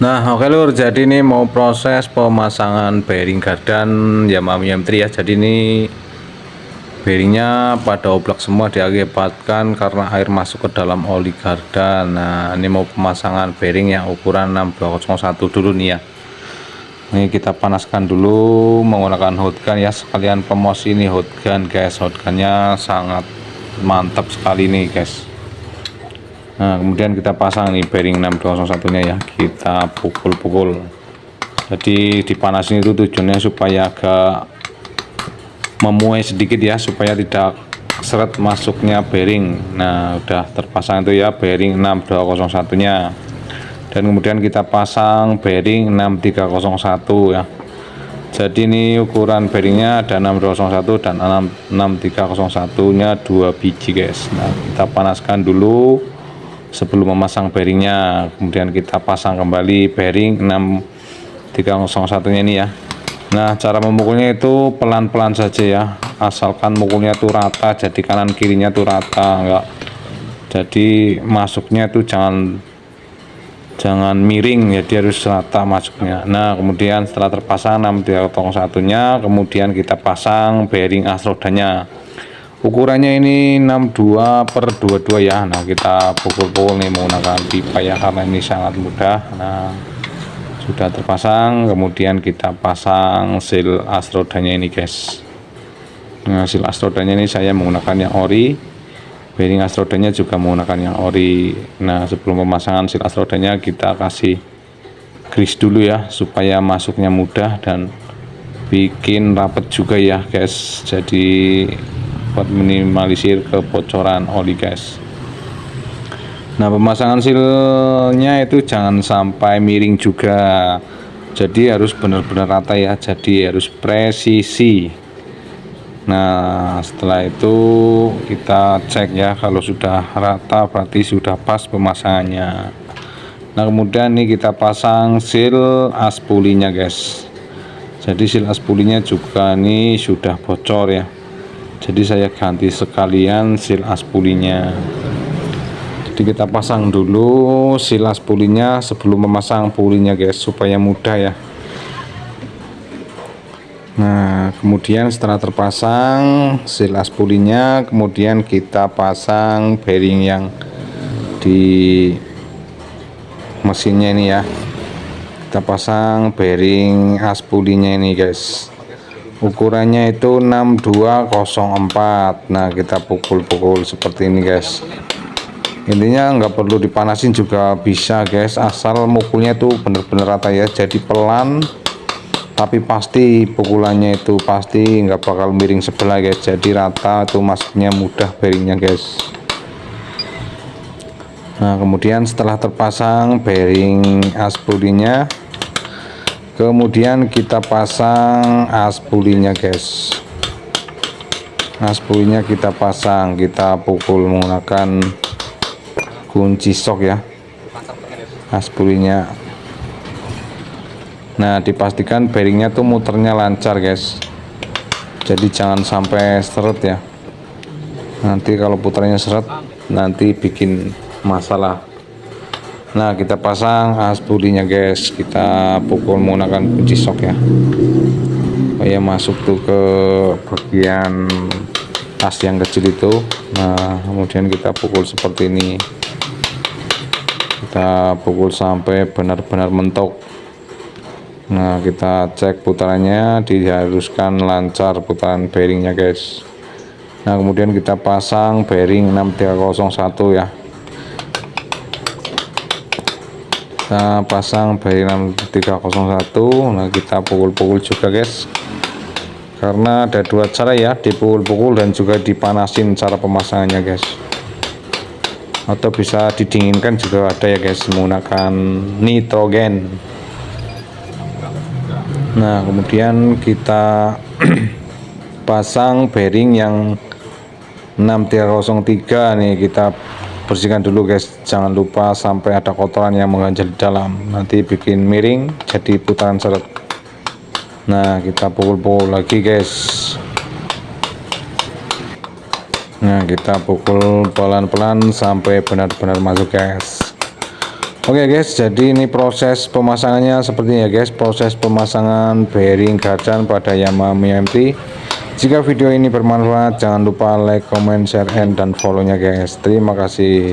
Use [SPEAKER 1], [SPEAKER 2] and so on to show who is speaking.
[SPEAKER 1] Nah, oke lur, jadi ini mau proses pemasangan bearing gardan Yamaha M3 ya. Jadi ini bearingnya pada oblak semua diakibatkan karena air masuk ke dalam oli gardan. Nah, ini mau pemasangan bearing yang ukuran 6201 dulu nih ya. Ini kita panaskan dulu menggunakan hot gun ya, sekalian promosi ini hot gun guys. Hot gunnya sangat mantap sekali nih guys. Nah, kemudian kita pasang nih bearing 6201 nya ya, kita pukul-pukul. Jadi dipanasin itu tujuannya supaya agak memuai sedikit ya, supaya tidak seret masuknya bearing. Nah, udah terpasang itu ya bearing 6201 nya. Dan kemudian kita pasang bearing 6301 ya. Jadi ini ukuran bearingnya ada 6201 dan 6301 nya 2 biji guys. Nah, kita panaskan dulu sebelum memasang bearingnya. Kemudian kita pasang kembali bearing 6301 nya ini ya. Nah, cara memukulnya itu pelan-pelan saja ya, asalkan mukulnya tuh rata, jadi kanan kirinya tuh rata, enggak jadi masuknya itu jangan miring, jadi harus rata masuknya. Nah, kemudian setelah terpasang 6301 nya, kemudian kita pasang bearing as rodanya. Ukurannya ini 62/22 ya. Nah, kita pukul-pukul nih menggunakan pipa ya, karena ini sangat mudah. Nah, sudah terpasang, kemudian kita pasang seal as rodanya ini guys. Nah, seal as rodanya ini saya menggunakan yang ori, bearing as rodanya juga menggunakan yang ori. Nah, sebelum pemasangan seal as rodanya kita kasih grease dulu ya, supaya masuknya mudah dan bikin rapet juga ya guys, jadi buat minimalisir kebocoran oli guys. Nah, pemasangan sealnya itu jangan sampai miring juga, jadi harus benar-benar rata ya, jadi harus presisi. Nah, setelah itu kita cek ya, kalau sudah rata berarti sudah pas pemasangannya. Nah, kemudian ini kita pasang seal as pulinya guys. Jadi seal as pulinya juga ini sudah bocor ya, jadi saya ganti sekalian seal as pulinya. Jadi kita pasang dulu seal as pulinya sebelum memasang pulinya guys, supaya mudah ya. Nah, kemudian setelah terpasang seal as pulinya, kemudian kita pasang bearing yang di mesinnya ini ya. Kita pasang bearing as pulinya ini guys, ukurannya itu 6204. Nah, kita pukul-pukul seperti ini guys. Intinya nggak perlu dipanasin juga bisa guys, asal mukulnya tuh bener-bener rata ya, jadi pelan tapi pasti pukulannya itu pasti nggak bakal miring sebelah guys, jadi rata tuh masuknya mudah bearingnya guys. Nah, kemudian setelah terpasang bearing as pulinya, kemudian kita pasang as pulinya guys. As pulinya kita pasang, kita pukul menggunakan kunci sok ya as pulinya. Nah, dipastikan bearingnya tuh muternya lancar guys, jadi jangan sampai seret ya, nanti kalau putarnya seret nanti bikin masalah. Nah, kita pasang as pulinya guys, kita pukul menggunakan kunci sok ya, supaya masuk tuh ke bagian as yang kecil itu. Nah, kemudian kita pukul seperti ini, kita pukul sampai benar-benar mentok. Nah, kita cek putarannya, diharuskan lancar putaran bearingnya guys. Nah, kemudian kita pasang bearing 6301 ya, kita pasang bearing 6301. Nah, kita pukul-pukul juga guys, karena ada dua cara ya, dipukul-pukul dan juga dipanasin cara pemasangannya guys, atau bisa didinginkan juga ada ya guys, menggunakan nitrogen. Nah, kemudian kita pasang bearing yang 6303 nih, kita bersihkan dulu guys, jangan lupa sampai ada kotoran yang mengganjal di dalam, nanti bikin miring jadi putaran seret. Nah, kita pukul-pukul lagi guys. Nah, kita pukul pelan-pelan sampai benar-benar masuk guys. Oke guys, jadi ini proses pemasangannya seperti ya guys, proses pemasangan bearing gardan pada Yamaha Mio MT. Jika video ini bermanfaat, jangan lupa like, comment, share, and dan follow-nya guys. Terima kasih.